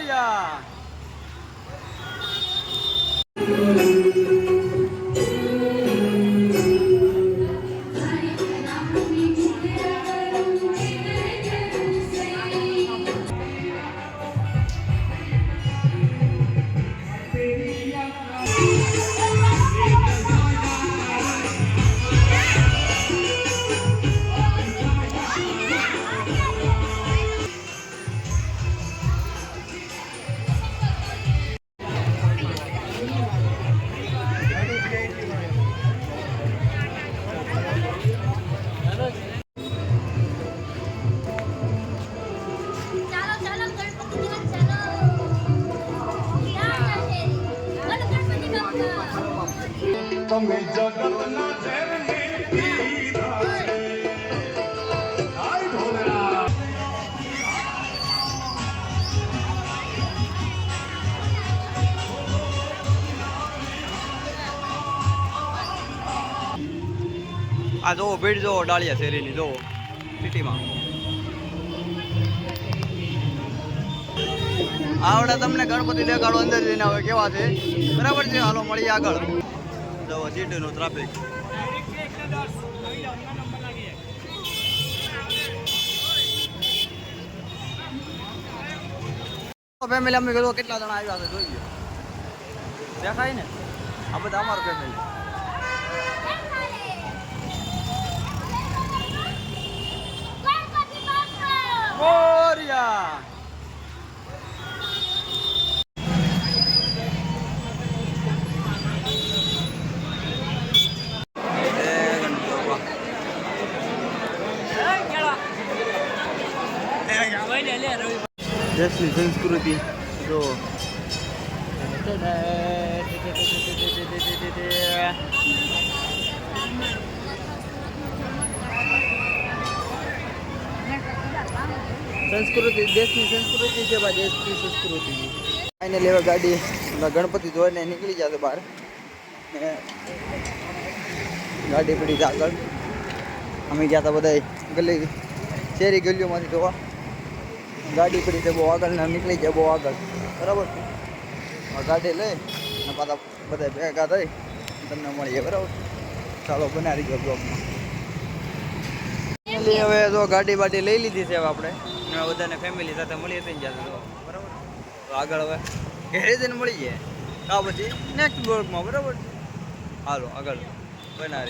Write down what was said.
મોરિયા તમે જગતના ઝેરની પીધા છે. આય ઢોલરા આ જોવો ભીડ જોવો ડાળિયા શેરીની જોવો સિટીમાં આવડે તમને ગણપતિ દેખાડો અંદર જઈને આવે કેવા છે બરાબર છે. હાલો મળીએ આગળ. જોવો સિટીનું ટ્રાફિક ફેમિલી અમે કીધું કેટલા જણા આવ્યા છે જોઈએ દેખાય ને આ બધા અમારું ફેમિલી. મોરિયા દેશની સંસ્કૃતિ જો સંસ્કૃતિ દેશની સંસ્કૃતિ છે ભાઈ દેશની સંસ્કૃતિ. એને લેવા ગાડી ગણપતિ જોઈને નીકળી જશે બહાર ગાડી પડી છે આગળ. અમે ગયા હતા બધા ગલી શેરી ગલીઓમાંથી જોવા ગાડી પડી છે બહુ આગળ ને નીકળી જાય બહુ આગળ બરાબર. ગાડી લઈ ને પાછા બધા ભેગા થઈ તમને મળીએ બરાબર. ચાલો બનાવી ગયો બ્લોગમાં. હવે જો ગાડી બાડી લઈ લીધી છે હવે આપણે બધાને ફેમિલી સાથે મળીએ થઈ જશે બરાબર. તો આગળ હવે ઘરે જઈને મળીએ આ પછી નેક્સ્ટ બ્લોગમાં બરાબર. હાલો આગળ બનાવી.